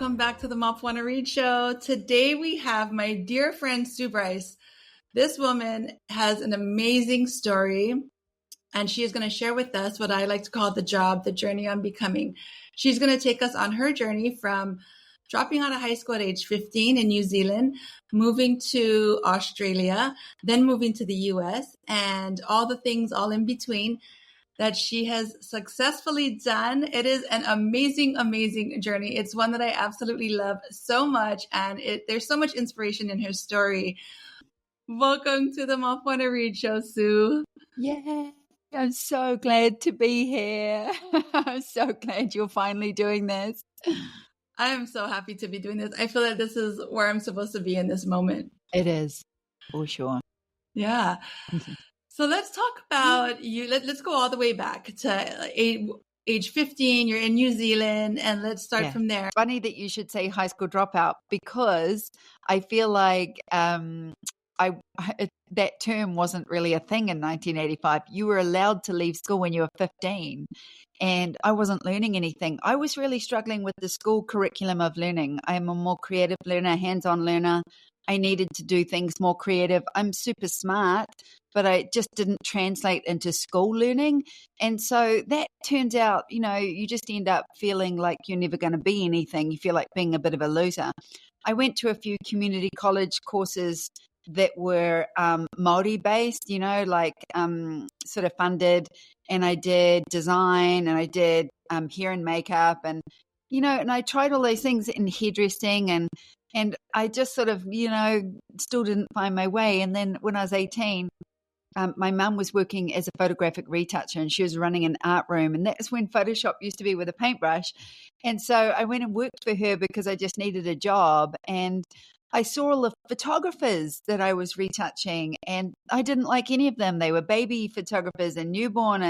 welcome back to the Mapuana Read Show. Today we have my dear friend Sue Bryce. This woman has an amazing story, and she is going to share with us what I like to call the journey on becoming. She's going to take us on her journey from dropping out of high school at age 15 in New Zealand, moving to Australia, then moving to the US, and all the things all in between that she has successfully done. It is an amazing, amazing journey. It's one that I absolutely love so much, and there's so much inspiration in her story. Welcome to the Mapuana Read Show, Sue. Yeah, I'm so glad to be here. I'm so glad you're finally doing this. I am so happy to be doing this. I feel that this is where I'm supposed to be in this moment. It is, for sure. Yeah. So let's talk about you. Let's go all the way back to age 15. You're in New Zealand, and let's start from there. Funny that you should say high school dropout, because I feel like that term wasn't really a thing in 1985. You were allowed to leave school when you were 15, and I wasn't learning anything. I was really struggling with the school curriculum of learning. I'm a more creative learner, hands-on learner. I needed to do things more creative. I'm super smart, but I just didn't translate into school learning. And so that turns out, you just end up feeling like you're never going to be anything. You feel like being a bit of a loser. I went to a few community college courses that were Māori based, sort of funded. And I did design, and I did hair and makeup, and I tried all those things in hairdressing, and I just sort of, still didn't find my way. And then when I was 18, my mum was working as a photographic retoucher, and she was running an art room. And that's when Photoshop used to be with a paintbrush. And so I went and worked for her because I just needed a job. And I saw all the photographers that I was retouching, and I didn't like any of them. They were baby photographers and newborn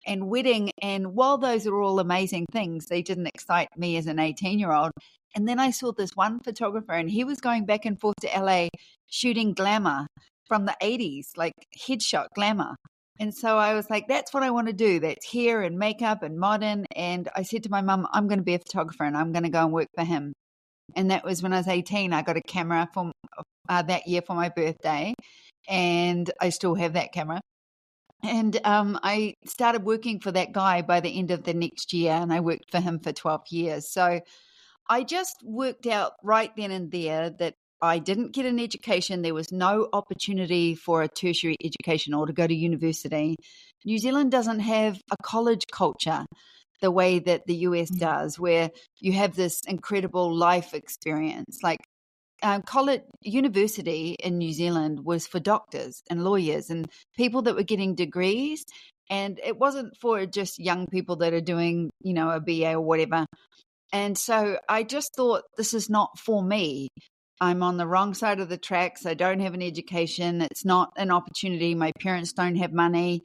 and wedding. And while those are all amazing things, they didn't excite me as an 18-year-old. And then I saw this one photographer, and he was going back and forth to LA shooting glamour from the 80s, like headshot glamour. And so I was like, that's what I want to do. That's hair and makeup and modern. And I said to my mum, I'm going to be a photographer, and I'm going to go and work for him. And that was when I was 18. I got a camera for that year for my birthday, and I still have that camera. And I started working for that guy by the end of the next year, and I worked for him for 12 years. So I just worked out right then and there that I didn't get an education. There was no opportunity for a tertiary education or to go to university. New Zealand doesn't have a college culture the way that the US does, where you have this incredible life experience. Like university in New Zealand was for doctors and lawyers and people that were getting degrees. And it wasn't for just young people that are doing, a BA or whatever. And so I just thought, this is not for me. I'm on the wrong side of the tracks. I don't have an education. It's not an opportunity. My parents don't have money.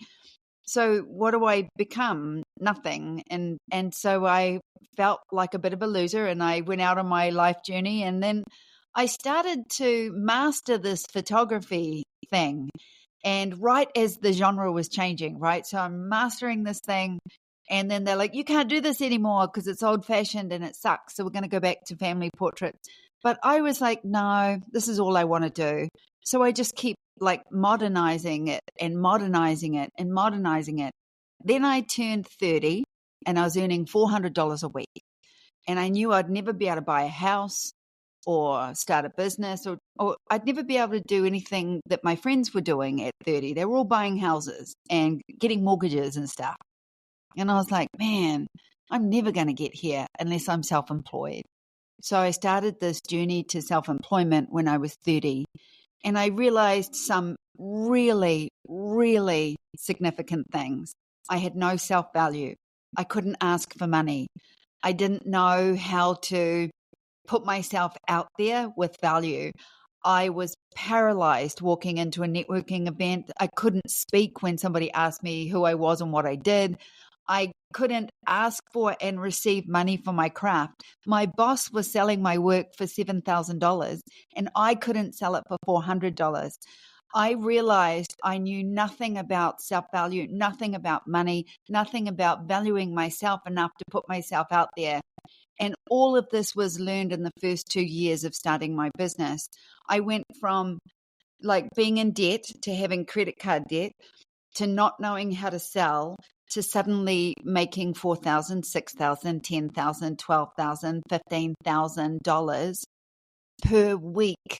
So what do I become? Nothing. And so I felt like a bit of a loser, and I went out on my life journey, and then I started to master this photography thing. And right as the genre was changing, right? So I'm mastering this thing, and then they're like, you can't do this anymore because it's old fashioned and it sucks. So we're going to go back to family portraits. But I was like, no, this is all I want to do. So I just keep like modernizing it and modernizing it and modernizing it. Then I turned 30, and I was earning $400 a week. And I knew I'd never be able to buy a house or start a business, or I'd never be able to do anything that my friends were doing at 30. They were all buying houses and getting mortgages and stuff. And I was like, man, I'm never going to get here unless I'm self-employed. So I started this journey to self-employment when I was 30. And I realized some really, really significant things. I had no self-value. I couldn't ask for money. I didn't know how to put myself out there with value. I was paralyzed walking into a networking event. I couldn't speak when somebody asked me who I was and what I did. I couldn't ask for and receive money for my craft. My boss was selling my work for $7,000, and I couldn't sell it for $400. I realized I knew nothing about self-value, nothing about money, nothing about valuing myself enough to put myself out there. And all of this was learned in the first 2 years of starting my business. I went from like being in debt to having credit card debt to not knowing how to sell to suddenly making $4,000, $6,000, $10,000, $12,000, $15,000 per week.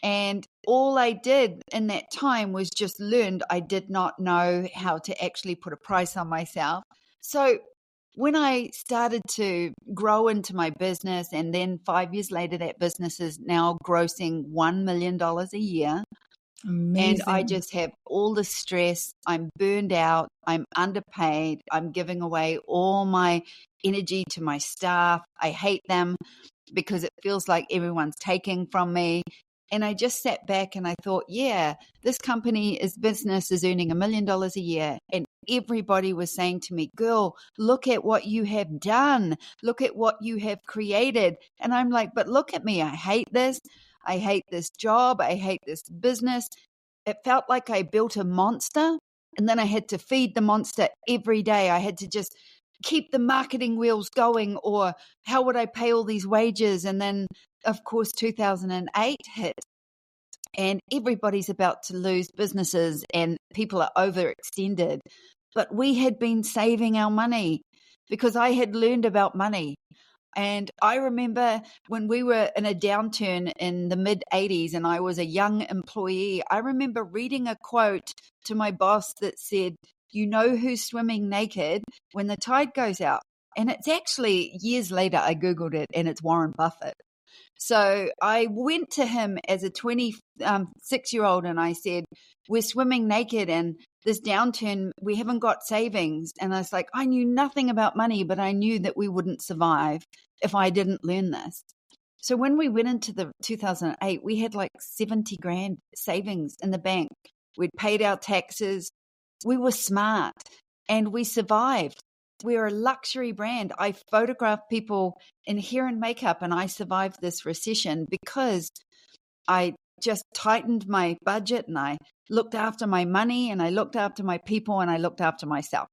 And all I did in that time was just learned. I did not know how to actually put a price on myself. So when I started to grow into my business, and then 5 years later, that business is now grossing $1 million a year. And I Amazing. just have all the stress. I'm burned out. I'm underpaid. I'm giving away all my energy to my staff. I hate them because it feels like everyone's taking from me. And I just sat back and I thought, yeah, this business is earning $1 million a year. And everybody was saying to me, girl, look at what you have done. Look at what you have created. And I'm like, but look at me. I hate this. I hate this job. I hate this business. It felt like I built a monster, and then I had to feed the monster every day. I had to just keep the marketing wheels going, or how would I pay all these wages? And then, of course, 2008 hit, and everybody's about to lose businesses and people are overextended. But we had been saving our money because I had learned about money. And I remember when we were in a downturn in the mid 80s and I was a young employee, I remember reading a quote to my boss that said, you know who's swimming naked when the tide goes out. And it's actually years later, I Googled it, and it's Warren Buffett. So I went to him as a 26-year-old and I said, we're swimming naked and this downturn, we haven't got savings. And I was like, I knew nothing about money, but I knew that we wouldn't survive if I didn't learn this. So when we went into the 2008, we had like 70 grand savings in the bank. We'd paid our taxes. We were smart and we survived. We're a luxury brand. I photograph people in hair and makeup, and I survived this recession because I just tightened my budget and I looked after my money and I looked after my people and I looked after myself.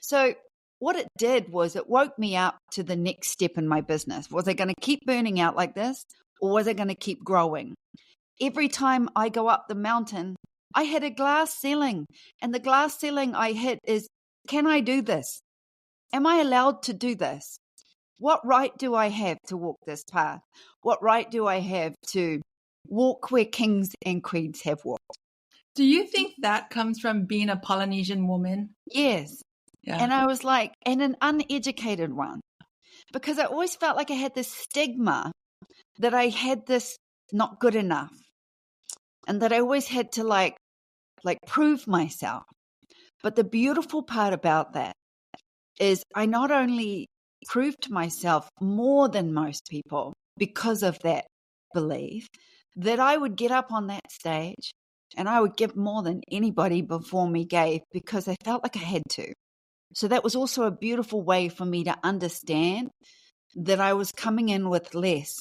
So what it did was it woke me up to the next step in my business. Was I going to keep burning out like this, or was I going to keep growing? Every time I go up the mountain, I hit a glass ceiling, and the glass ceiling I hit is, can I do this? Am I allowed to do this? What right do I have to walk this path? What right do I have to walk where kings and queens have walked? Do you think that comes from being a Polynesian woman? Yes. Yeah. And I was like, and an uneducated one, because I always felt like I had this stigma that I had this not good enough, and that I always had to like prove myself. But the beautiful part about that is I not only proved myself more than most people because of that belief, that I would get up on that stage and I would give more than anybody before me gave, because I felt like I had to. So that was also a beautiful way for me to understand that I was coming in with less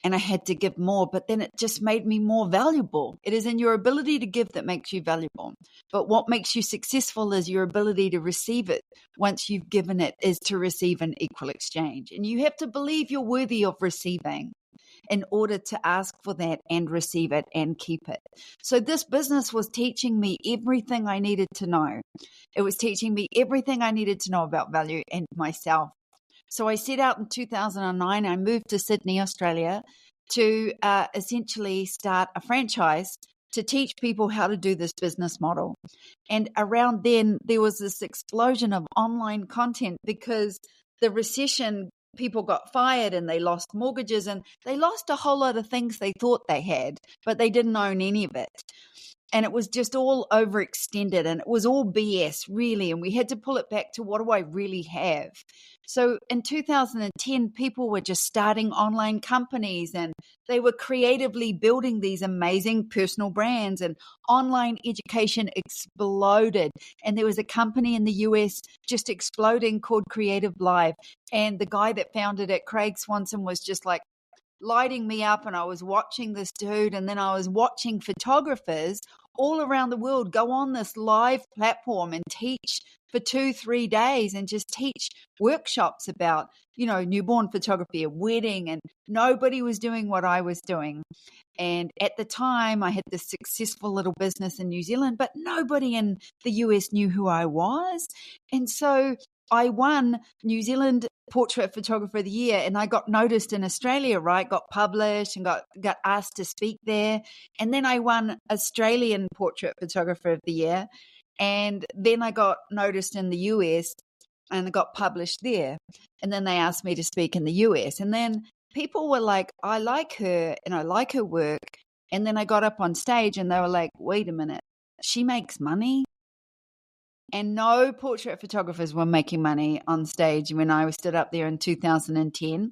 and I had to give more, but then it just made me more valuable. It is in your ability to give that makes you valuable. But what makes you successful is your ability to receive it. Once you've given it, is to receive an equal exchange. And you have to believe you're worthy of receiving in order to ask for that and receive it and keep it. So this business was teaching me everything I needed to know. It was teaching me everything I needed to know about value and myself. So I set out in 2009. I moved to Sydney, Australia, to essentially start a franchise to teach people how to do this business model. And around then, there was this explosion of online content because the recession, people got fired and they lost mortgages and they lost a whole lot of things they thought they had, but they didn't own any of it. And it was just all overextended and it was all BS, really. And we had to pull it back to, what do I really have? So in 2010, people were just starting online companies and they were creatively building these amazing personal brands, and online education exploded. And there was a company in the US just exploding called Creative Live. And the guy that founded it, Craig Swanson, was just like lighting me up, and I was watching this dude, and then I was watching photographers all around the world go on this live platform and teach for 2-3 days and just teach workshops about, newborn photography, a wedding, and nobody was doing what I was doing. And at the time, I had this successful little business in New Zealand, but nobody in the US knew who I was. And so I won New Zealand Portrait Photographer of the Year, and I got noticed in Australia, right? Got published and got asked to speak there. And then I won Australian Portrait Photographer of the Year. And then I got noticed in the US and I got published there. And then they asked me to speak in the US. And then people were like, I like her and I like her work. And then I got up on stage and they were like, wait a minute, she makes money? And no portrait photographers were making money on stage when I stood up there in 2010.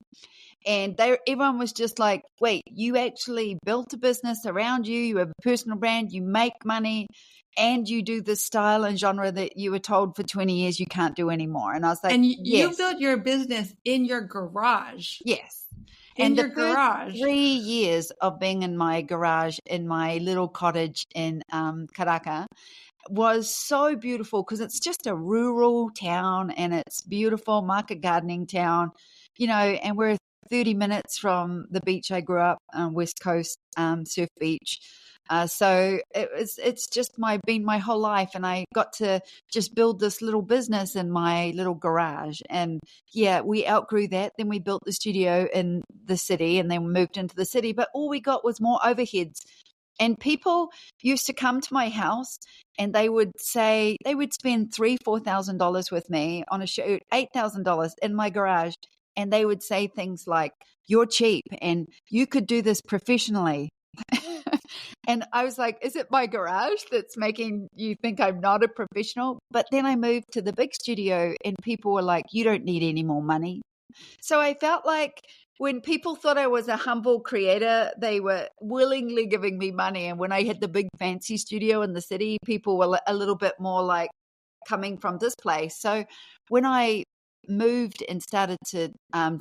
And everyone was just like, wait, you actually built a business around you. You have a personal brand, you make money, and you do this style and genre that you were told for 20 years you can't do anymore. And I was like, and yes. you built your business in your garage. Yes. In And your the first garage. 3 years of being in my garage, in my little cottage in Karaka, was so beautiful because it's just a rural town and it's beautiful market gardening town, and we're 30 minutes from the beach I grew up on, West Coast Surf Beach. So it's just been my whole life, and I got to just build this little business in my little garage. And yeah, we outgrew that. Then we built the studio in the city, and then we moved into the city. But all we got was more overheads. And people used to come to my house and they would say they would spend $3,000-$4,000 with me on a shoot, $8,000 in my garage. And they would say things like, you're cheap and you could do this professionally. And I was like, is it my garage that's making you think I'm not a professional? But then I moved to the big studio and people were like, you don't need any more money. So I felt like when people thought I was a humble creator, they were willingly giving me money. And when I had the big fancy studio in the city, people were a little bit more like coming from this place. So when I moved and started to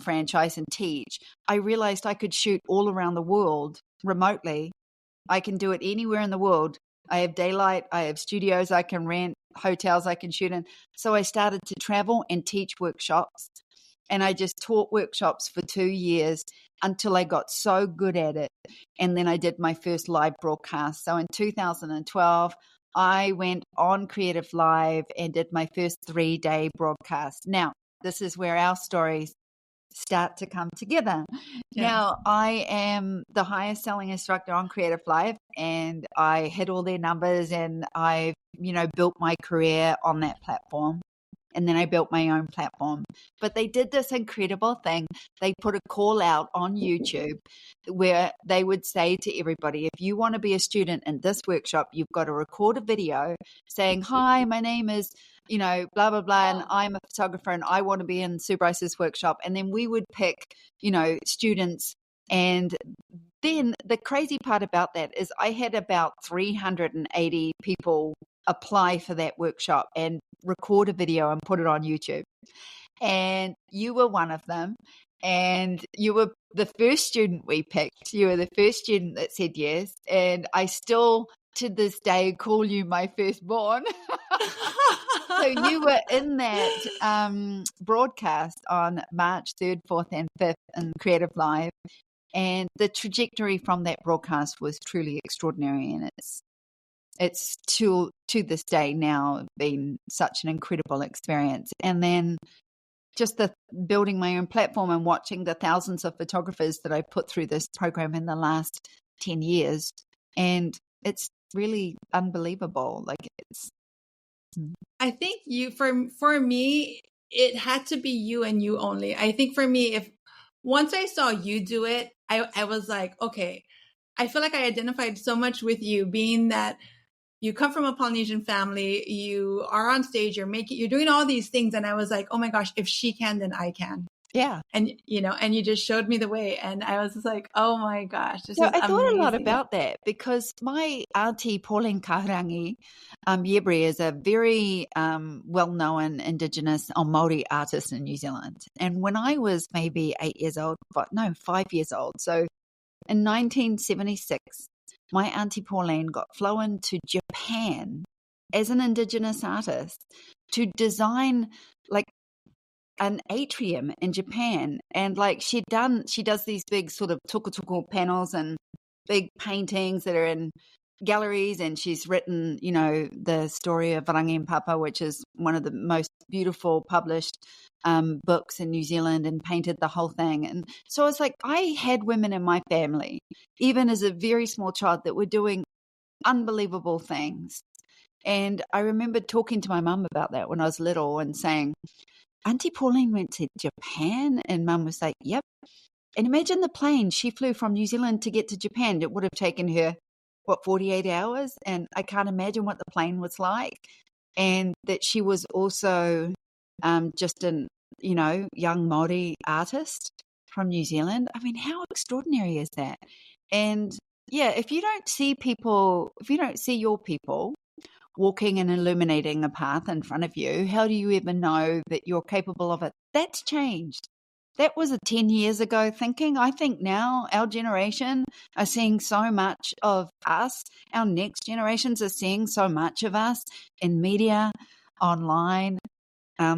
franchise and teach, I realized I could shoot all around the world remotely. I can do it anywhere in the world. I have daylight, I have studios I can rent, hotels I can shoot in. So I started to travel and teach workshops. And I just taught workshops for 2 years until I got so good at it. And then I did my first live broadcast. So in 2012, I went on Creative Live and did my first 3-day broadcast. Now, this is where our stories start to come together. Yeah. Now, I am the highest selling instructor on Creative Live, and I hit all their numbers, and I've, built my career on that platform. And then I built my own platform. But they did this incredible thing. They put a call out on YouTube where they would say to everybody, if you want to be a student in this workshop, you've got to record a video saying, hi, my name is, blah, blah, blah, and I'm a photographer and I want to be in Sue Bryce's workshop. And then we would pick, students. And then the crazy part about that is I had about 380 people apply for that workshop and record a video and put it on YouTube. And you were one of them. And you were the first student we picked. You were the first student that said yes. And I still, to this day, call you my firstborn. So you were in that broadcast on March 3rd, 4th, and 5th in Creative Live. And the trajectory from that broadcast was truly extraordinary. And it's to this day now been such an incredible experience. And then just the building my own platform and watching the thousands of photographers that I put through this program in the last 10 years. And it's really unbelievable. Like I think for me, it had to be you and you only. I think for me, if once I saw you do it, I was like, okay, I feel like I identified so much with you, being that you come from a Polynesian family, you are on stage, you're doing all these things. And I was like, oh my gosh, if she can, then I can. Yeah. And, and you just showed me the way. And I was just like, oh my gosh, this So is I thought a lot amazing. about that because my auntie Pauline Kahurangi Yebre is a very well-known Indigenous or Māori artist in New Zealand. And when I was maybe 8 years old, 5 years old, so in 1976, my auntie Pauline got flown to Japan as an Indigenous artist to design like an atrium in Japan. And like she does these big sort of tukutuku panels and big paintings that are in galleries. And she's written, the story of Varangi and Papa, which is one of the most beautiful published books in New Zealand, and painted the whole thing. And so it's like I had women in my family, even as a very small child, that were doing unbelievable things. And I remember talking to my mum about that when I was little and saying, Auntie Pauline went to Japan, and Mum was like, yep. And imagine the plane she flew from New Zealand to get to Japan. It would have taken her, 48 hours? And I can't imagine what the plane was like. And that she was also just an, young Māori artist from New Zealand. I mean, how extraordinary is that? And yeah, if you don't see your people walking and illuminating a path in front of you, how do you ever know that you're capable of it? That's changed. That was a 10 years ago thinking. I think now our generation are seeing so much of us. Our next generations are seeing so much of us in media, online,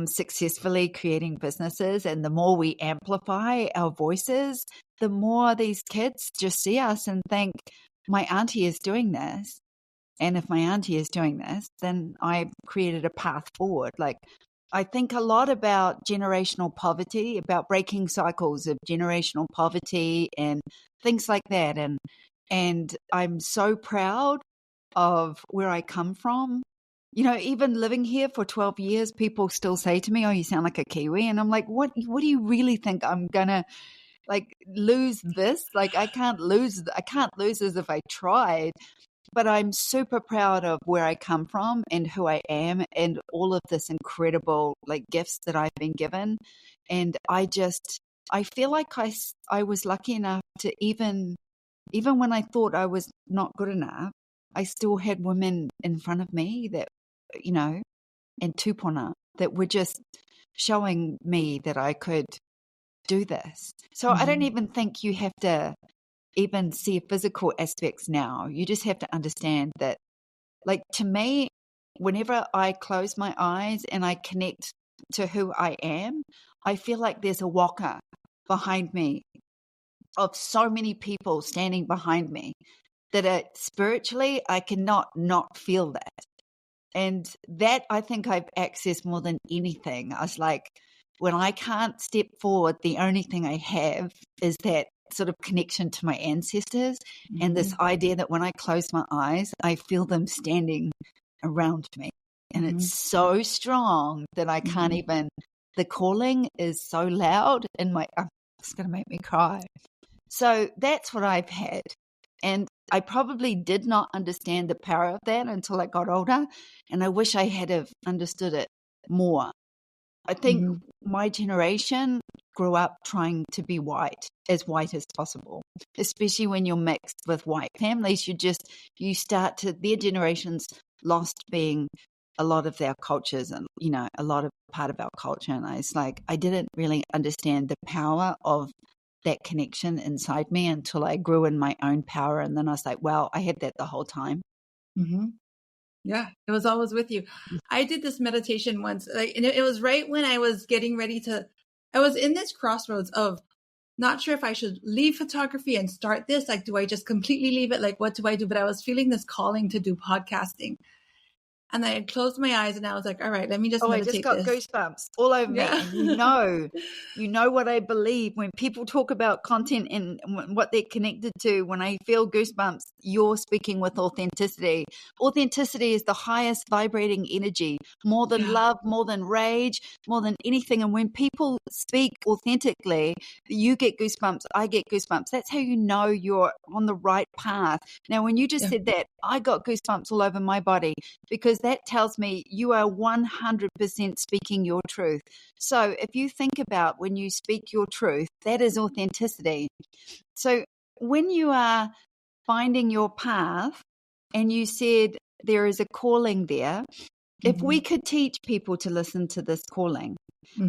successfully creating businesses. And the more we amplify our voices, the more these kids just see us and think, my auntie is doing this. And if my auntie is doing this, then I created a path forward. Like, I think a lot about generational poverty, about breaking cycles of generational poverty and things like that. And I'm so proud of where I come from. Even living here for 12 years, people still say to me, oh, you sound like a Kiwi. And I'm like, what do you really think I'm going to lose this? Like, I can't lose as if I tried. But I'm super proud of where I come from and who I am and all of this incredible gifts that I've been given. And I feel like I was lucky enough to even when I thought I was not good enough, I still had women in front of me that, and tupuna that were just showing me that I could do this. So I don't even think you have to even see physical aspects now. You just have to understand that, to me, whenever I close my eyes and I connect to who I am, I feel like there's a waka behind me of so many people standing behind me that spiritually I cannot not feel that. And that I think I've accessed more than anything. I was like, when I can't step forward, the only thing I have is that sort of connection to my ancestors and this idea that when I close my eyes, I feel them standing around me. And it's so strong that I can't even, the calling is so loud and it's going to make me cry. So that's what I've had. And I probably did not understand the power of that until I got older. And I wish I had have understood it more. I think my generation grew up trying to be as white as possible, especially when you're mixed with white families. Their generations lost being a lot of their cultures and, a lot of part of our culture. And I didn't really understand the power of that connection inside me until I grew in my own power. And then I was like, wow, I had that the whole time. Yeah, it was always with you. I did this meditation once, and it was right when I was getting ready I was in this crossroads of not sure if I should leave photography and start this. Do I just completely leave it? What do I do? But I was feeling this calling to do podcasting. And I closed my eyes and I was like, all right, let me just meditate. I just got goosebumps all over me. And you know what I believe when people talk about content and what they're connected to, when I feel goosebumps, you're speaking with authenticity. Authenticity is the highest vibrating energy, more than love, more than rage, more than anything. And when people speak authentically, you get goosebumps, I get goosebumps. That's how you know you're on the right path. Now, when you just said that, I got goosebumps all over my body, because that tells me you are 100% speaking your truth. So if you think about when you speak your truth, that is authenticity. So when you are finding your path, and you said there is a calling there, if we could teach people to listen to this calling,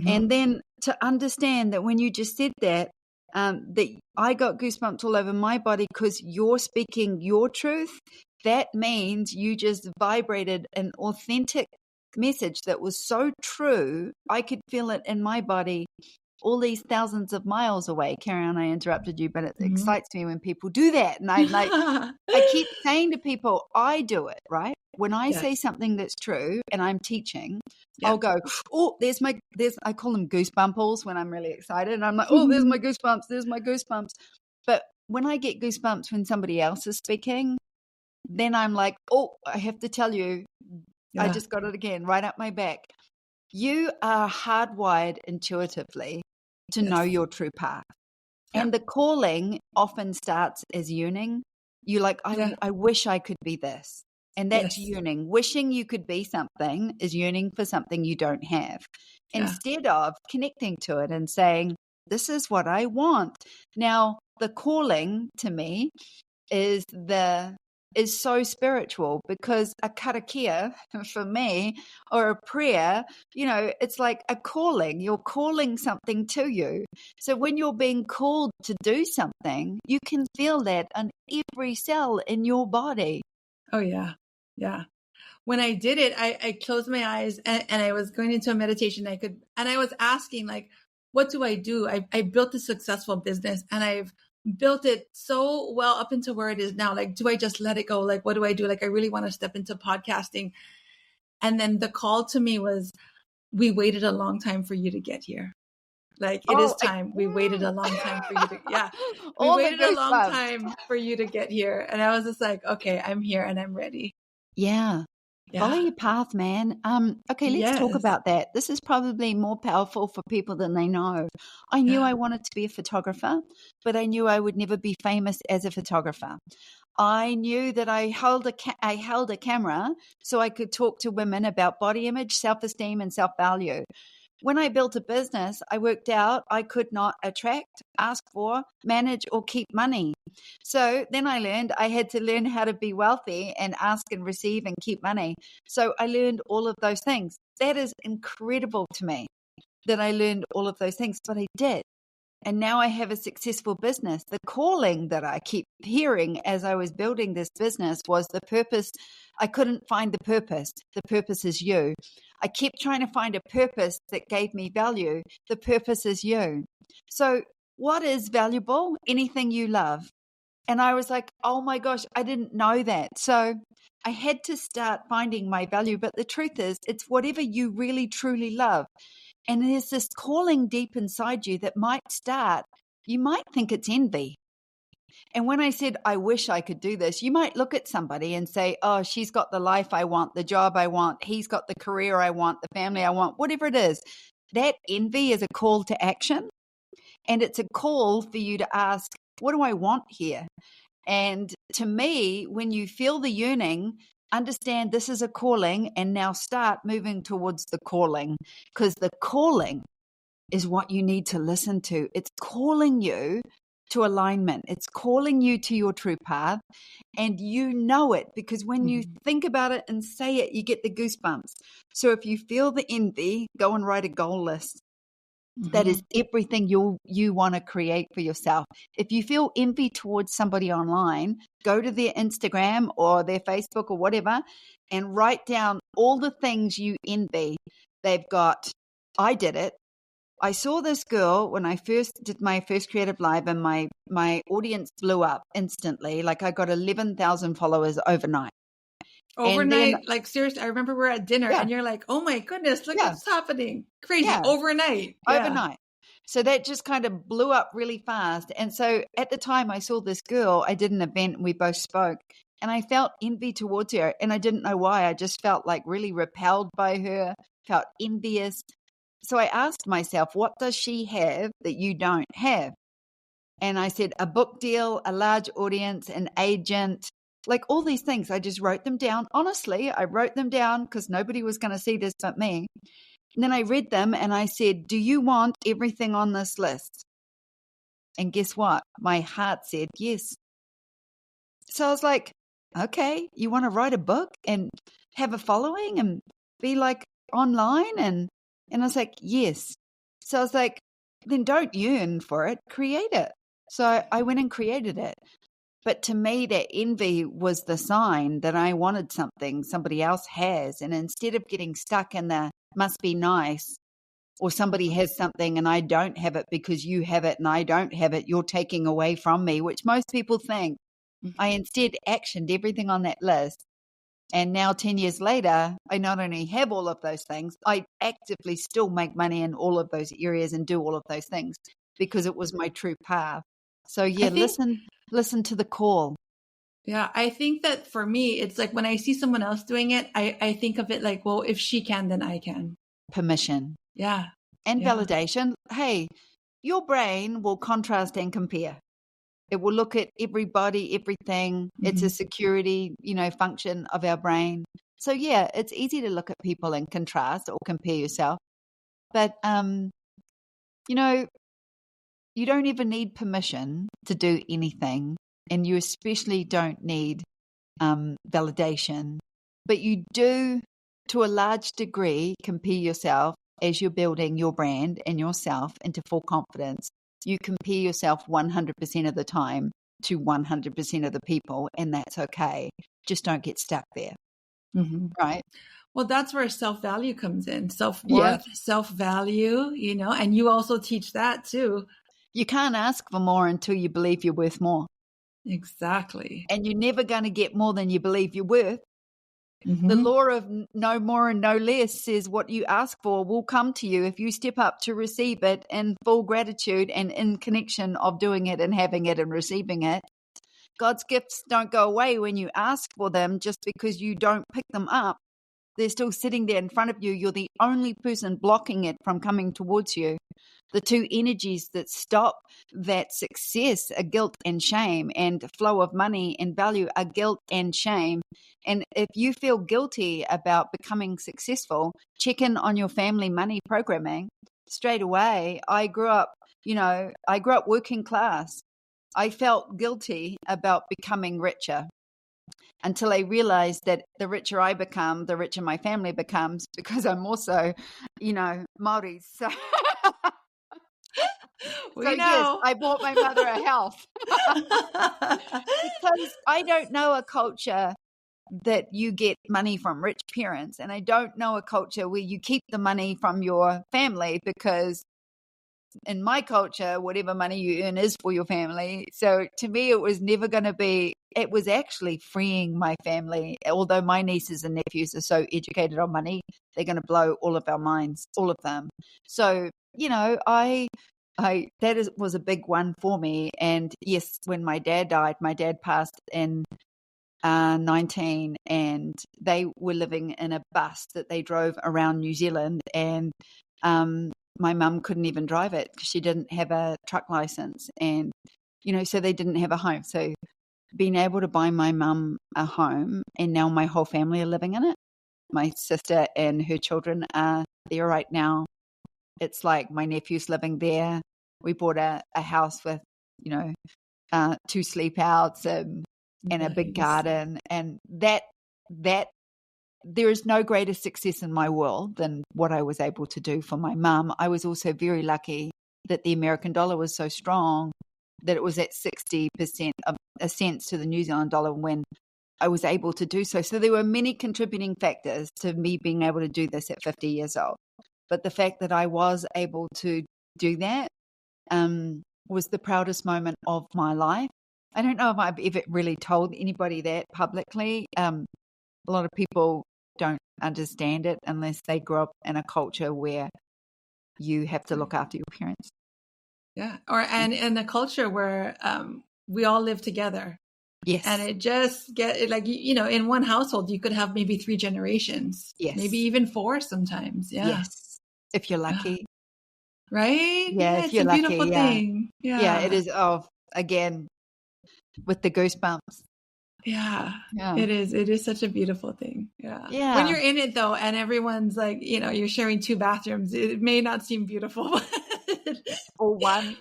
and then to understand that when you just said that, that I got goosebumps all over my body because you're speaking your truth, that means you just vibrated an authentic message that was so true. I could feel it in my body all these thousands of miles away. Carry on, I interrupted you, but it excites me when people do that. And I keep saying to people, I do it, right? When I say something that's true and I'm teaching, I'll go, oh, I call them goosebumples when I'm really excited. And I'm like, oh, there's my goosebumps. But when I get goosebumps when somebody else is speaking, then I'm like, oh, I have to tell you, I just got it again, right up my back. You are hardwired intuitively to know your true path. And the calling often starts as yearning. You're like, I wish I could be this. And that's yearning. Wishing you could be something is yearning for something you don't have. Instead of connecting to it and saying, this is what I want. Now, the calling to me is so spiritual, because a karakia for me, or a prayer, it's like a calling. You're calling something to you. So when you're being called to do something, you can feel that on every cell in your body. Oh, yeah. Yeah. When I did it, I closed my eyes and I was going into a meditation. And I was asking, like, what do I do? I built a successful business, and I've built it so well up into where it is now. Like, do I just let it go? Like, what do I do? Like, I really want to step into podcasting. And then the call to me was, we waited a long time for you to get here. Like, it is time. We waited a long time for you to, we waited a long time for you to get here. And I was just like, okay, I'm here and I'm ready. Yeah. Follow your path, man. Okay, let's talk about that. This is probably more powerful for people than they know. I knew I wanted to be a photographer, but I knew I would never be famous as a photographer. I knew that I held a camera so I could talk to women about body image, self-esteem, and self-value. When I built a business, I worked out I could not attract, ask for, manage, or keep money. So then I learned I had to learn how to be wealthy and ask and receive and keep money. So I learned all of those things. That is incredible to me that I learned all of those things, but I did. And now I have a successful business. The calling that I keep hearing as I was building this business was the purpose. I couldn't find the purpose. The purpose is you. I kept trying to find a purpose that gave me value. The purpose is you. So what is valuable? Anything you love. And I was like, oh my gosh, I didn't know that. So I had to start finding my value. But the truth is, it's whatever you really, truly love. And there's this calling deep inside you that might start, you might think it's envy. And when I said, I wish I could do this, you might look at somebody and say, oh, she's got the life I want, the job I want, he's got the career I want, the family I want, whatever it is. That envy is a call to action. And it's a call for you to ask, what do I want here? And to me, when you feel the yearning, understand this is a calling, and now start moving towards the calling, because the calling is what you need to listen to. It's calling you to alignment. It's calling you to your true path, and you know it because when you think about it and say it, you get the goosebumps. So if you feel the envy, go and write a goal list. That is everything you want to create for yourself. If you feel envy towards somebody online, go to their Instagram or their Facebook or whatever and write down all the things you envy. They've got, I did it. I saw this girl when I first did my first creative live, and my audience blew up instantly. Like, I got 11,000 followers overnight. Overnight, like, seriously, I remember we're at dinner and you're like, oh my goodness, look what's happening. Crazy. Overnight. Overnight. So that just kind of blew up really fast. And so at the time I saw this girl, I did an event and we both spoke, and I felt envy towards her. And I didn't know why. I just felt like really repelled by her, felt envious. So I asked myself, what does she have that you don't have? And I said, a book deal, a large audience, an agent, like all these things. I just wrote them down. Honestly, I wrote them down because nobody was going to see this but me. And then I read them and I said, do you want everything on this list? And guess what? My heart said yes. So I was like, okay, you want to write a book and have a following and be like online? And I was like, yes. So I was like, then don't yearn for it, create it. So I went and created it. But to me, that envy was the sign that I wanted something somebody else has. And instead of getting stuck in the must be nice, or somebody has something and I don't have it because you have it and I don't have it, you're taking away from me, which most people think. I instead actioned everything on that list. And now 10 years later, I not only have all of those things, I actively still make money in all of those areas and do all of those things because it was my true path. So I yeah, think, listen to the call. yeah, I think that for me, it's like when I see someone else doing it, I think of it like, well, if she can, then I can. Permission Yeah. and Yeah. validation. Hey, your brain will contrast and compare. It will look at everybody, everything. It's a security, function of our brain. So yeah, it's easy to look at people and contrast or compare yourself. But you don't even need permission to do anything, and you especially don't need validation. But you do, to a large degree, compare yourself as you're building your brand and yourself into full confidence. You compare yourself 100% of the time to 100% of the people, and that's okay. Just don't get stuck there, right? Well, that's where self-value comes in, Yeah. self-worth, self-value, and you also teach that too. You can't ask for more until you believe you're worth more. Exactly. And you're never going to get more than you believe you're worth. The Mm-hmm. law of no more and no less says what you ask for will come to you if you step up to receive it in full gratitude and in connection of doing it and having it and receiving it. God's gifts don't go away when you ask for them just because you don't pick them up. They're still sitting there in front of you. You're the only person blocking it from coming towards you. The two energies that stop that success are guilt and shame, and flow of money and value are guilt and shame. And if you feel guilty about becoming successful, check in on your family money programming straight away. I grew up working class. I felt guilty about becoming richer until I realized that the richer I become, the richer my family becomes, because I'm also, Maori. So, so We yes, know. I bought my mother a house because I don't know a culture that you get money from rich parents, and I don't know a culture where you keep the money from your family, because in my culture, whatever money you earn is for your family. So to me, it was never going to be, it was actually freeing my family. Although my nieces and nephews are so educated on money, they're going to blow all of our minds, all of them. So, was a big one for me. And yes, when my dad died, my dad passed in 19, and they were living in a bus that they drove around New Zealand, and my mum couldn't even drive it because she didn't have a truck license, and so they didn't have a home. So being able to buy my mum a home, and now my whole family are living in it. My sister and her children are there right now. It's like my nephew's living there. We bought a house with 2 sleep outs and a big Nice. garden, and that there is no greater success in my world than what I was able to do for my mum. I was also very lucky that the American dollar was so strong that it was at 60% of a cents to the New Zealand dollar when I was able to do so. So there were many contributing factors to me being able to do this at 50 years old. But the fact that I was able to do that was the proudest moment of my life. I don't know if I've ever really told anybody that publicly. A lot of people don't understand it unless they grow up in a culture where you have to look after your parents. Yeah. Or, and in a culture where we all live together. And Yes. it just get like, in one household, you could have maybe 3 generations, maybe Yes. even 4 sometimes. Yeah. Yes. If you're Yeah. lucky. Right. Yeah, Yeah. if It's you're a lucky. beautiful Yeah. thing. Yeah, it Yeah. is. Oh, again, with the goosebumps. Yeah. Yeah. It is. It is such a beautiful thing. Yeah. When Yeah. you're in it though, and everyone's like, you're sharing 2 bathrooms, it may not seem beautiful. But Or one.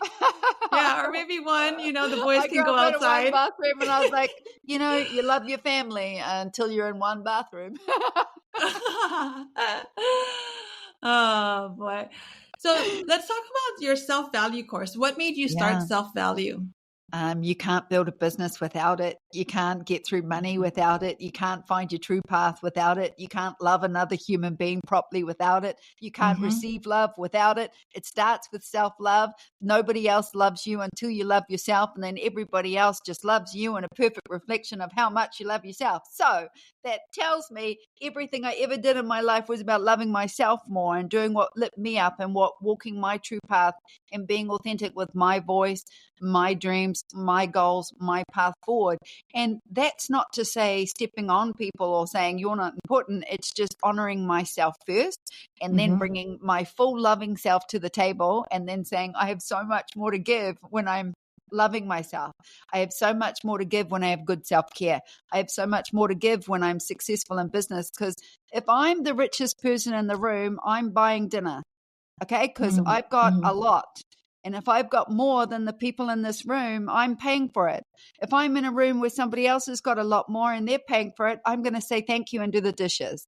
yeah. Or maybe one, the boys I can grew go up in a one outside. bathroom and I was like, you love your family until you're in one bathroom. Oh boy. So let's talk about your self-value course. What made you start Yeah. self-value? You can't build a business without it. You can't get through money without it. You can't find your true path without it. You can't love another human being properly without it. You can't Mm-hmm. receive love without it. It starts with self-love. Nobody else loves you until you love yourself, and then everybody else just loves you in a perfect reflection of how much you love yourself. So that tells me everything I ever did in my life was about loving myself more and doing what lit me up and what walking my true path and being authentic with my voice, my dreams, my goals, my path forward. And that's not to say stepping on people or saying you're not important. It's just honoring myself first and then Mm-hmm. bringing my full loving self to the table and then saying, I have so much more to give when I'm loving myself. I have so much more to give when I have good self-care. I have so much more to give when I'm successful in business, because if I'm the richest person in the room, I'm buying dinner. Okay, because I've got Mm-hmm. a lot. And if I've got more than the people in this room, I'm paying for it. If I'm in a room where somebody else has got a lot more and they're paying for it, I'm going to say thank you and do the dishes.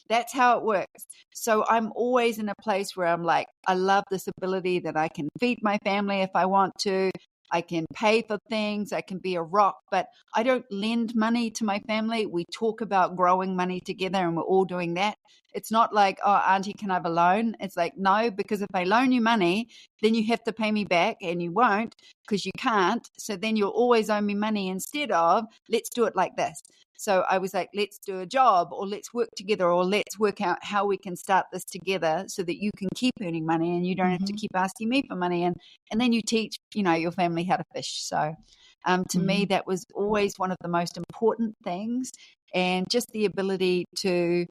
That's how it works. So I'm always in a place where I'm like, I love this ability that I can feed my family if I want to. I can pay for things. I can be a rock, but I don't lend money to my family. We talk about growing money together and we're all doing that. It's not like, oh, Auntie, can I have a loan? It's like, no, because if I loan you money, then you have to pay me back and you won't because you can't. So then you'll always owe me money instead of, let's do it like this. So I was like, let's do a job, or let's work together, or let's work out how we can start this together so that you can keep earning money and you don't have to Mm-hmm. keep asking me for money. And then you teach, your family how to fish. So to me, Mm-hmm. that was always one of the most important things, and just the ability to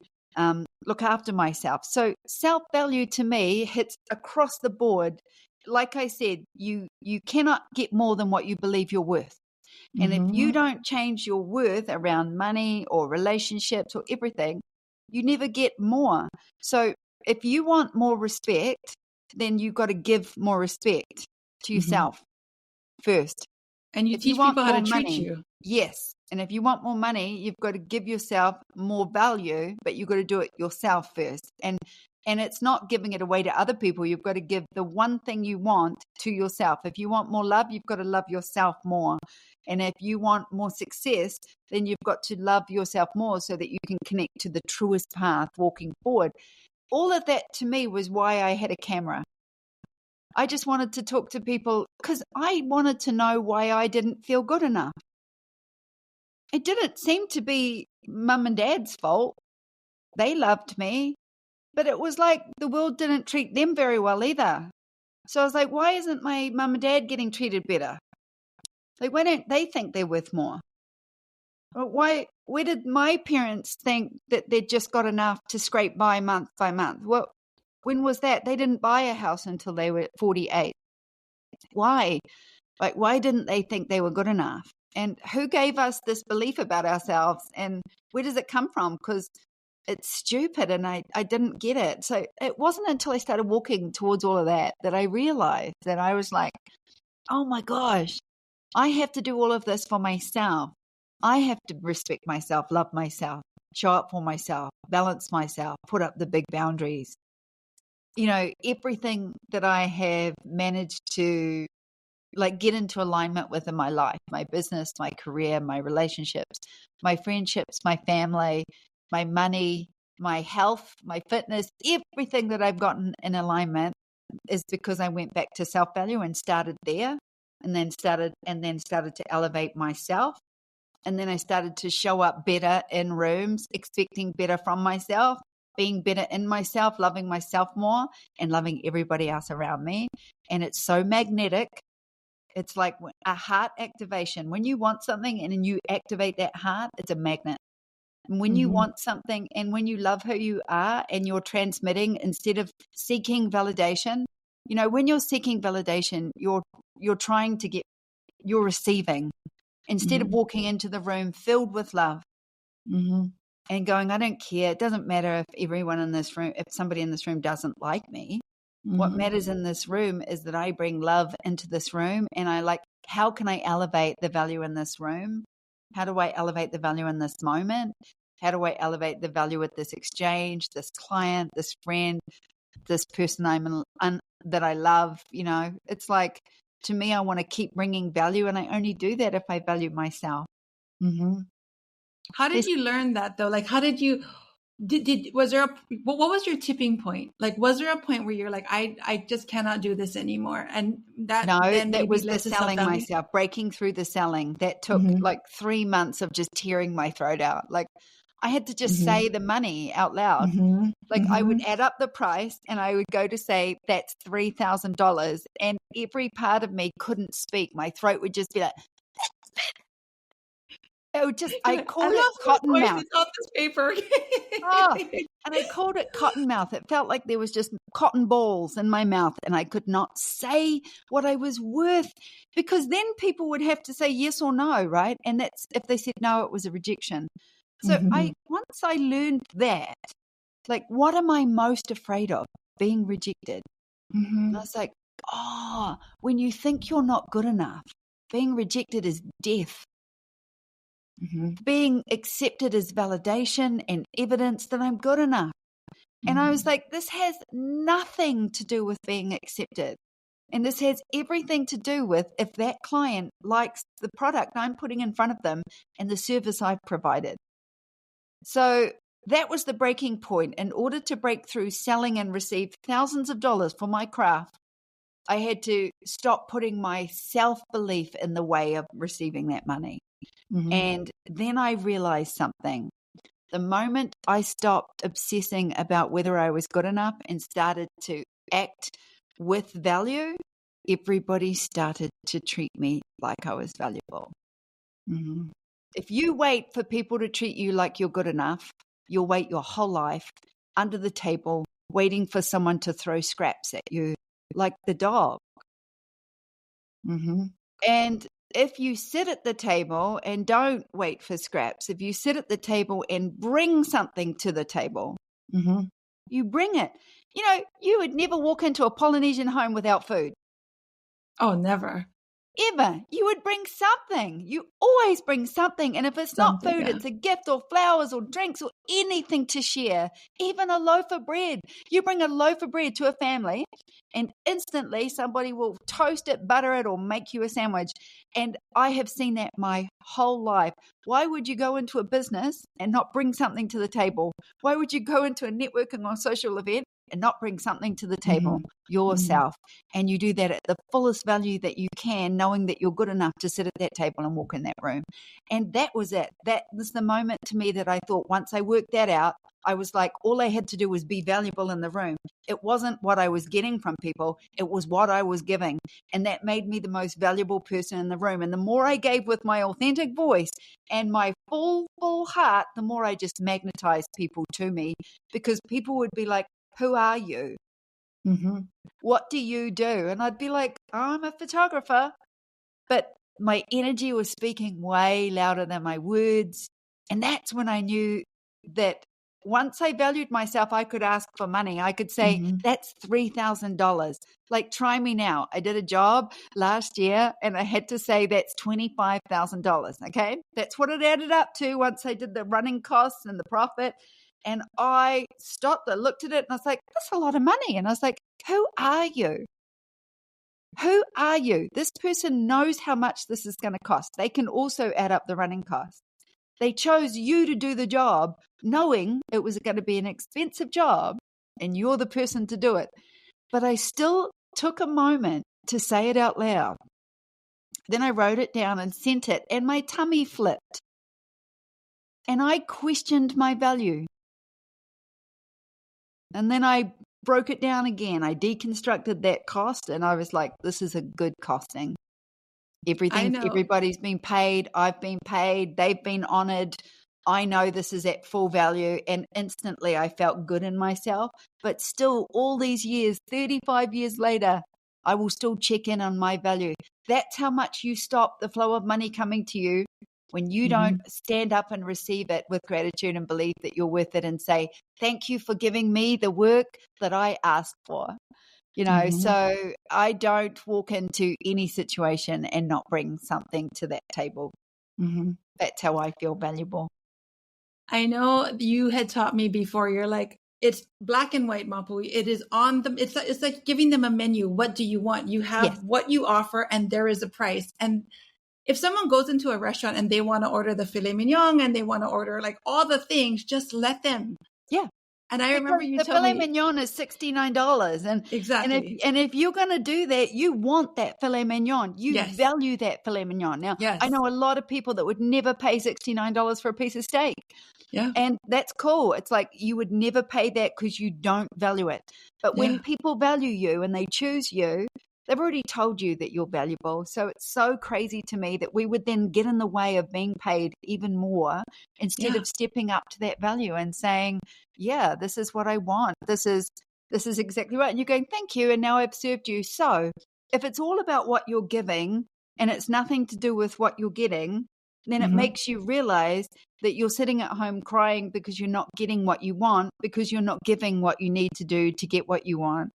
look after myself. So self-value to me hits across the board. Like I said, you cannot get more than what you believe you're worth. And if you Mm-hmm. don't change your worth around money or relationships or everything, you never get more. So if you want more respect, then you've got to give more respect to Mm-hmm. yourself first. And you If you teach want people how more to treat money, you. yes. And if you want more money, you've got to give yourself more value, but you've got to do it yourself first. And it's not giving it away to other people. You've got to give the one thing you want to yourself. If you want more love, you've got to love yourself more. And if you want more success, then you've got to love yourself more so that you can connect to the truest path walking forward. All of that to me was why I had a camera. I just wanted to talk to people because I wanted to know why I didn't feel good enough. It didn't seem to be mum and dad's fault. They loved me, but it was like the world didn't treat them very well either. So I was like, why isn't my mum and dad getting treated better? Like, why don't they think they're worth more? Or where did my parents think that they'd just got enough to scrape by month? Well, when was that? They didn't buy a house until they were 48. Why? Like, why didn't they think they were good enough? And who gave us this belief about ourselves? And where does it come from? Because it's stupid and I didn't get it. So it wasn't until I started walking towards all of that that I realized that I was like, oh my gosh, I have to do all of this for myself. I have to respect myself, love myself, show up for myself, balance myself, put up the big boundaries. Everything that I have managed to get into alignment with in my life, my business, my career, my relationships, my friendships, my family, my money, my health, my fitness, everything that I've gotten in alignment is because I went back to self-value and started there, and then started to elevate myself. And then I started to show up better in rooms, expecting better from myself. being better in myself, loving myself more, and loving everybody else around me. And it's so magnetic. It's like a heart activation. When you want something and you activate that heart, it's a magnet. And when you want something and when you love who you are and you're transmitting instead of seeking validation, when you're seeking validation, you're trying to you're receiving instead of walking into the room filled with love and going, I don't care. It doesn't matter if somebody in this room doesn't like me. What matters in this room is that I bring love into this room, and how can I elevate the value in this room? How do I elevate the value in this moment? How do I elevate the value with this exchange, this client, this friend, this person that I love? It's like, to me, I want to keep bringing value, and I only do that if I value myself. How did you learn that though? Like, how did you? What was your tipping point? Like, was there a point where you're like, I just cannot do this anymore? And that then that maybe was led the to selling self-value? myself, breaking through the selling. That took like 3 months of just tearing my throat out. Like, I had to just say the money out loud. Like, I would add up the price and I would go to say, that's $3,000. And every part of me couldn't speak. My throat would just be like, I I called it lost my cotton voice. mouth. It's on this paper. Oh, and I called it cotton mouth. It felt like there was just cotton balls in my mouth and I could not say what I was worth, because then people would have to say yes or no, right? And that's, if they said no, it was a rejection. So once I learned that, like, what am I most afraid of? Being rejected. And I was like, when you think you're not good enough, being rejected is death. Being accepted is validation and evidence that I'm good enough. And I was like, this has nothing to do with being accepted. And this has everything to do with if that client likes the product I'm putting in front of them and the service I've provided. So that was the breaking point. In order to break through selling and receive thousands of dollars for my craft, I had to stop putting my self-belief in the way of receiving that money. And then I realized something. The moment I stopped obsessing about whether I was good enough and started to act with value, everybody started to treat me like I was valuable. If you wait for people to treat you like you're good enough, you'll wait your whole life under the table, waiting for someone to throw scraps at you, like the dog. And if you sit at the table and don't wait for scraps, if you sit at the table and bring something to the table, you bring it. You would never walk into a Polynesian home without food. Oh, never. Ever. You would bring something. You always bring something. And if it's not food, it's a gift or flowers or drinks or anything to share, even a loaf of bread. You bring a loaf of bread to a family and instantly somebody will toast it, butter it, or make you a sandwich. And I have seen that my whole life. Why would you go into a business and not bring something to the table? Why would you go into a networking or social event and not bring something to the table yourself? And you do that at the fullest value that you can, knowing that you're good enough to sit at that table and walk in that room. And that was it. That was the moment to me that I thought, once I worked that out, I was like, all I had to do was be valuable in the room. It wasn't what I was getting from people. It was what I was giving. And that made me the most valuable person in the room. And the more I gave with my authentic voice and my full heart, the more I just magnetized people to me, because people would be like, who are you? What do you do? And I'd be like, I'm a photographer. But my energy was speaking way louder than my words. And that's when I knew that once I valued myself, I could ask for money. I could say, that's $3,000. Like, try me now. I did a job last year and I had to say that's $25,000. Okay. That's what it added up to once I did the running costs and the profit. And I stopped, I looked at it and I was like, that's a lot of money. And I was like, who are you? Who are you? This person knows how much this is going to cost. They can also add up the running costs. They chose you to do the job, knowing it was going to be an expensive job and you're the person to do it. But I still took a moment to say it out loud. Then I wrote it down and sent it, and my tummy flipped. And I questioned my value. And then I broke it down again. I deconstructed that cost and I was like, this is a good costing. I know. Everybody's been paid. I've been paid. They've been honored. I know this is at full value. And instantly I felt good in myself. But still, all these years, 35 years later, I will still check in on my value. That's how much you stop the flow of money coming to you when you don't stand up and receive it with gratitude and believe that you're worth it and say, thank you for giving me the work that I asked for. So I don't walk into any situation and not bring something to that table. That's how I feel valuable. I know you had taught me before. You're like, it's black and white, Mapu. It is on them. It's like giving them a menu. What do you want? You have what you offer, and there is a price. And if someone goes into a restaurant and they want to order the filet mignon and they want to order like all the things, just let them. Yeah. And I remember you the told me filet mignon is $69, exactly. And if you're going to do that, you want that filet mignon. You value that filet mignon. Now, I know a lot of people that would never pay $69 for a piece of steak. Yeah, and that's cool. It's like you would never pay that because you don't value it. But when people value you and they choose you, they've already told you that you're valuable. So it's so crazy to me that we would then get in the way of being paid even more instead of stepping up to that value and saying, yeah, this is what I want. This is exactly right. And you're going, thank you. And now I've served you. So if it's all about what you're giving and it's nothing to do with what you're getting, then it makes you realize that you're sitting at home crying because you're not getting what you want, because you're not giving what you need to do to get what you want.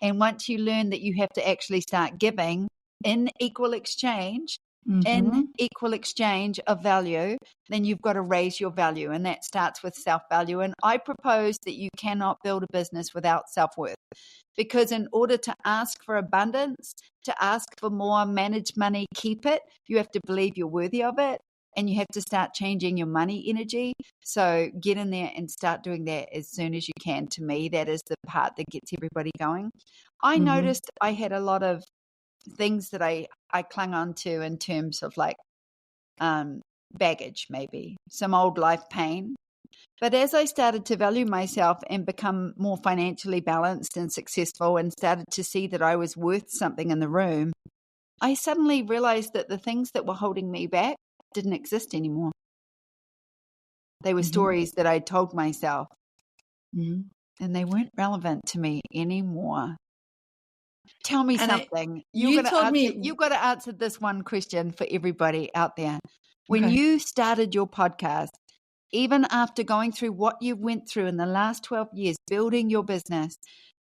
And once you learn that you have to actually start giving in equal exchange, of value, then you've got to raise your value. And that starts with self-value. And I propose that you cannot build a business without self-worth. Because in order to ask for abundance, to ask for more, manage money, keep it, you have to believe you're worthy of it. And you have to start changing your money energy. So get in there and start doing that as soon as you can. To me, that is the part that gets everybody going. I noticed I had a lot of things that I clung on to in terms of like baggage, maybe some old life pain. But as I started to value myself and become more financially balanced and successful and started to see that I was worth something in the room, I suddenly realized that the things that were holding me back didn't exist anymore. They were stories that I told myself, and they weren't relevant to me anymore. Tell me something. You've got to answer this one question for everybody out there. When you started your podcast, even after going through what you went through in the last 12 years, building your business,